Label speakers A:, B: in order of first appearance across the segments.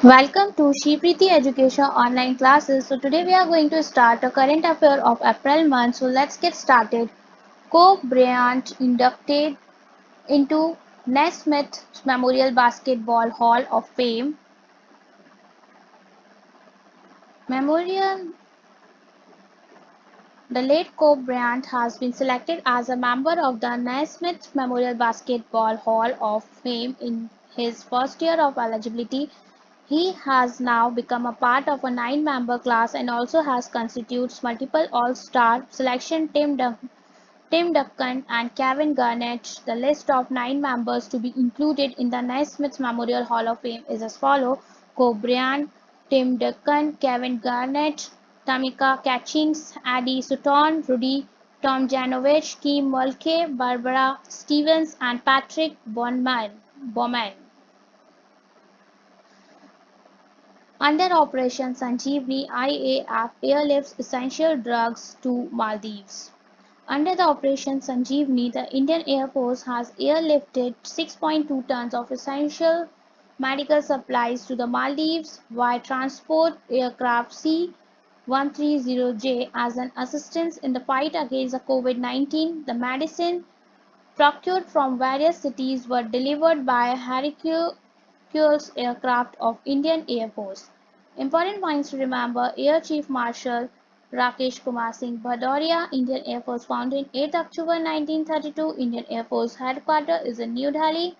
A: Welcome to Shripriti Education online classes. So today we are going to start a current affair of April month. So let's get started. Kobe Bryant inducted into Naismith Memorial Basketball Hall of Fame. Memorial The late Kobe Bryant has been selected as a member of the Naismith Memorial Basketball Hall of Fame in his first year of eligibility. He has now become a part of a nine-member class and also has constitutes multiple All-Star selection Tim Duncan and Kevin Garnett. The list of nine members to be included in the Naismith Memorial Hall of Fame is as follows: Kobe Bryant, Tim Duncan, Kevin Garnett, Tamika Catchings, Eddie Sutton, Rudy Tomjanovich, Kim Mulkey, Barbara Stevens, and Patrick Bowman. Under Operation Sanjeevani, IAF airlifts essential drugs to Maldives. Under the Operation Sanjeevani, the Indian Air Force has airlifted 6.2 tons of essential medical supplies to the Maldives via transport aircraft C-130J as an assistance in the fight against the COVID-19. The medicine procured from various cities were delivered by Hercules aircraft of Indian Air Force. Important points to remember: Air Chief Marshal Rakesh Kumar Singh Bhadauria, Indian Air Force, founded 8 October 1932. Indian Air Force headquarters is in New Delhi.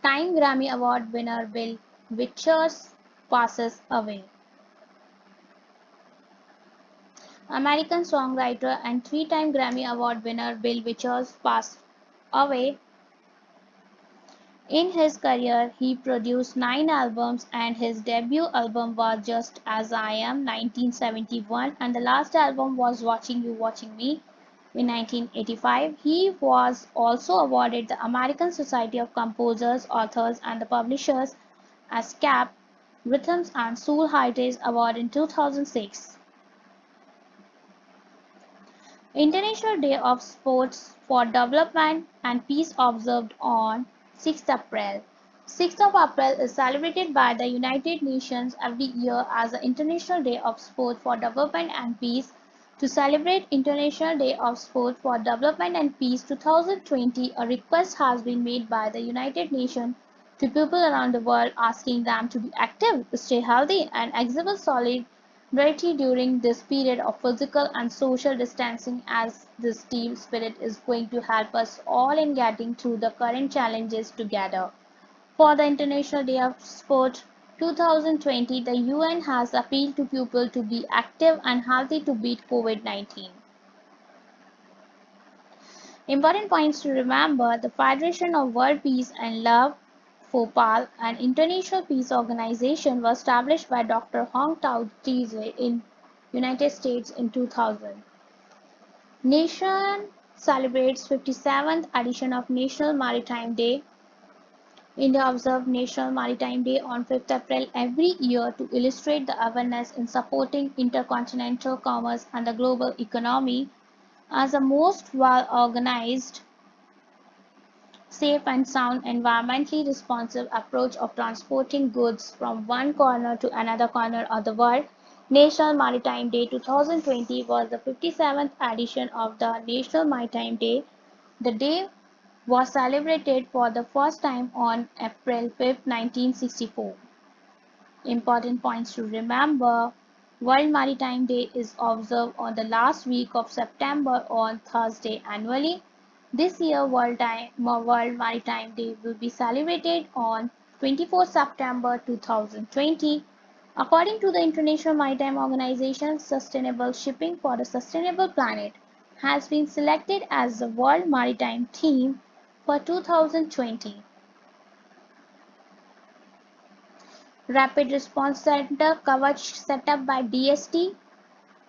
A: Time Grammy Award winner Bill Withers passes away. American songwriter and three-time Grammy Award winner Bill Withers passed away. In his career, he produced 9 albums, and his debut album was Just As I Am (1971), and the last album was Watching You Watching Me in 1985. He was also awarded the American Society of Composers, Authors, and Publishers ASCAP Rhythms and Soul Heritage Award in 2006. International Day of Sports for Development and Peace observed on 6th April. 6th of April is celebrated by the United Nations every year as the International Day of Sport for Development and Peace. To celebrate International Day of Sport for Development and Peace 2020, a request has been made by the United Nations to people around the world asking them to be active, stay healthy, and exhibit solidarity during this period of physical and social distancing, as this team spirit is going to help us all in getting through the current challenges together. For the International Day of Sport 2020, the UN has appealed to people to be active and healthy to beat COVID-19. Important points to remember: the Federation of World Peace and Love, FOPAL, an international peace organization, was established by Dr. Hong Tao Tse in United States in 2000. Nation celebrates 57th edition of National Maritime Day. India observes National Maritime Day on 5th April every year to illustrate the awareness in supporting intercontinental commerce and the global economy as a most well-organized, safe and sound, environmentally responsive approach of transporting goods from one corner to another corner of the world. National Maritime Day 2020 was the 57th edition of the National Maritime Day. The day was celebrated for the first time on April 5, 1964. Important points to remember: World Maritime Day is observed on the last week of September on Thursday annually. This year, World Maritime Day will be celebrated on 24 September 2020. According to the International Maritime Organization, sustainable shipping for a sustainable planet has been selected as the World Maritime theme for 2020. Rapid Response Center Kavach set up by DST.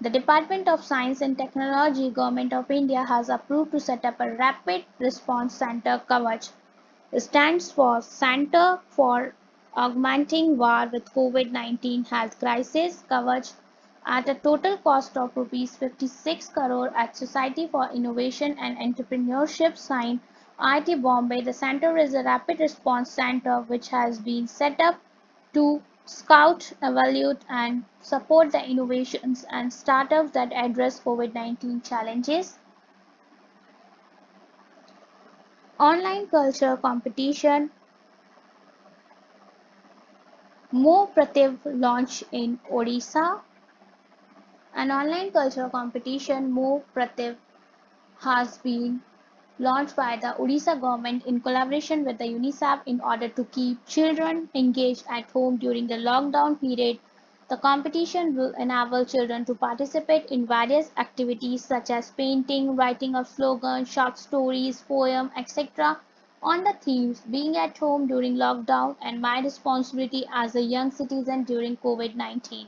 A: The Department of Science and Technology, Government of India, has approved to set up a Rapid Response Center Kavach. It stands for Center for Augmenting War with COVID-19 Health Crisis Kavach at a total cost of Rs 56 crore at Society for Innovation and Entrepreneurship, signed IIT Bombay, the center is a rapid response center which has been set up to scout, evaluate, and support the innovations and startups that address COVID-19 challenges. Online culture competition Mo Prativ launched in Odisha. An online culture competition Mo Prativ has been launched by the Odisha government in collaboration with the UNICEF in order to keep children engaged at home during the lockdown period. The competition will enable children to participate in various activities such as painting, writing of slogans, short stories, poems, etc. on the themes being at home during lockdown and my responsibility as a young citizen during COVID-19.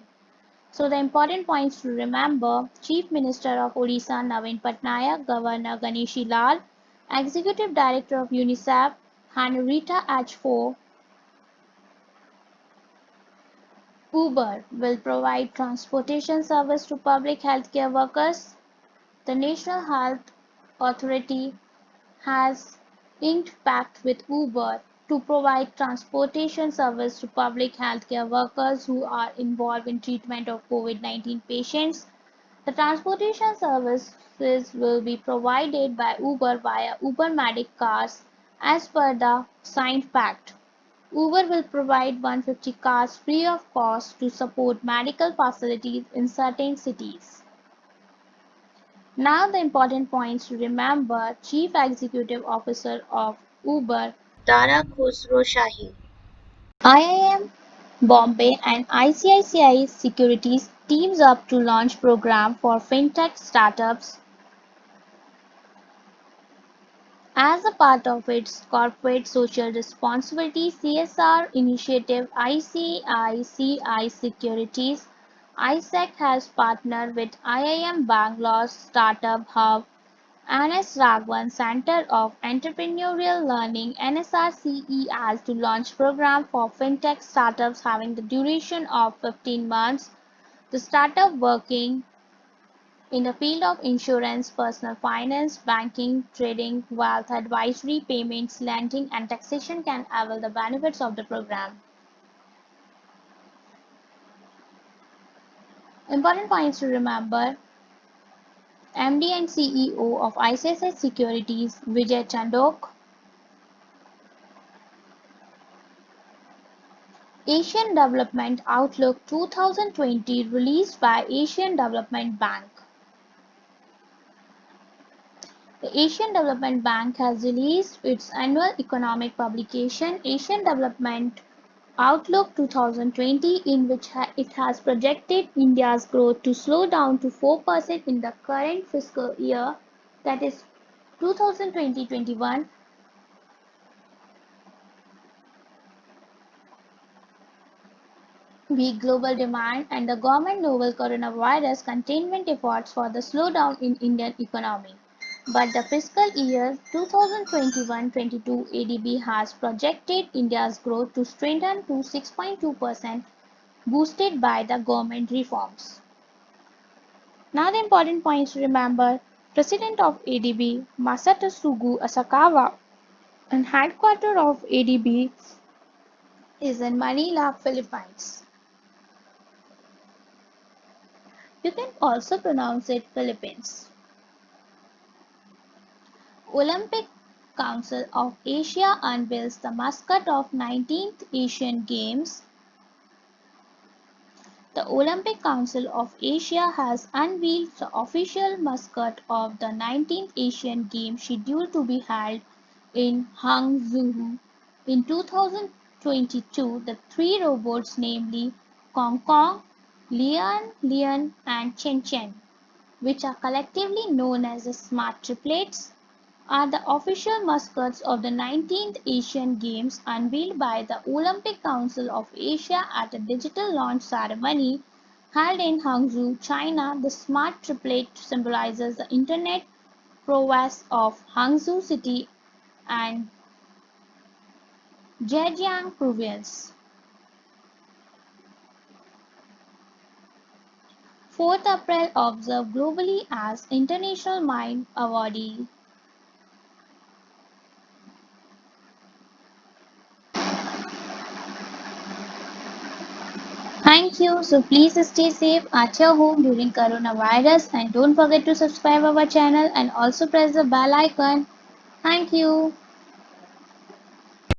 A: So the important points to remember: Chief Minister of Odisha Naveen Patnaik, Governor Ganeshi Lal, Executive Director of UNICEF Henrietta H4, Uber will provide transportation service to public healthcare workers. The National Health Authority has inked pact with Uber to provide transportation service to public healthcare workers who are involved in treatment of COVID-19 patients. The transportation services will be provided by Uber via UberMedic cars as per the signed pact. Uber will provide 150 cars free of cost to support medical facilities in certain cities. Now the important points to remember: Chief Executive Officer of Uber, Dara Khosrow Shahi. IIM Bombay and ICICI Securities teams up to launch program for fintech startups as a part of its corporate social responsibility (CSR) initiative. ICICI Securities (ISEC) has partnered with IIM Bangalore's Startup Hub, NS Raghavan Centre of Entrepreneurial Learning (NSRCEL) to launch program for fintech startups having the duration of 15 months. The startup working in the field of insurance, personal finance, banking, trading, wealth advisory, payments, lending, and taxation can avail the benefits of the program. Important points to remember: MD and CEO of ICICI Securities, Vijay Chandok. Asian Development Outlook 2020 released by Asian Development Bank. The Asian Development Bank has released its annual economic publication, Asian Development Outlook 2020, in which it has projected India's growth to slow down to 4% in the current fiscal year, that is 2020-21. Weak global demand and the government novel coronavirus containment efforts for the slowdown in Indian economy. But the fiscal year 2021-22 ADB has projected India's growth to strengthen to 6.2%, boosted by the government reforms. Now the important points to remember: President of ADB Masatsugu Asakawa and headquarters of ADB is in Manila, Philippines. You can also pronounce it Philippines. Olympic Council of Asia unveils the mascot of 19th Asian Games. The Olympic Council of Asia has unveiled the official mascot of the 19th Asian Games scheduled to be held in Hangzhou in 2022. The three robots, namely Kong Kong, Lian Lian, and Chen Chen, which are collectively known as the Smart Triplets, are the official mascots of the 19th Asian Games unveiled by the Olympic Council of Asia at a digital launch ceremony held in Hangzhou, China. The smart triplet symbolizes the internet prowess of Hangzhou City and Zhejiang Province. 4th April observed globally as International Mind Awardee. Thank you. So please stay safe at your home during coronavirus and don't forget to subscribe our channel and also press the bell icon. Thank you.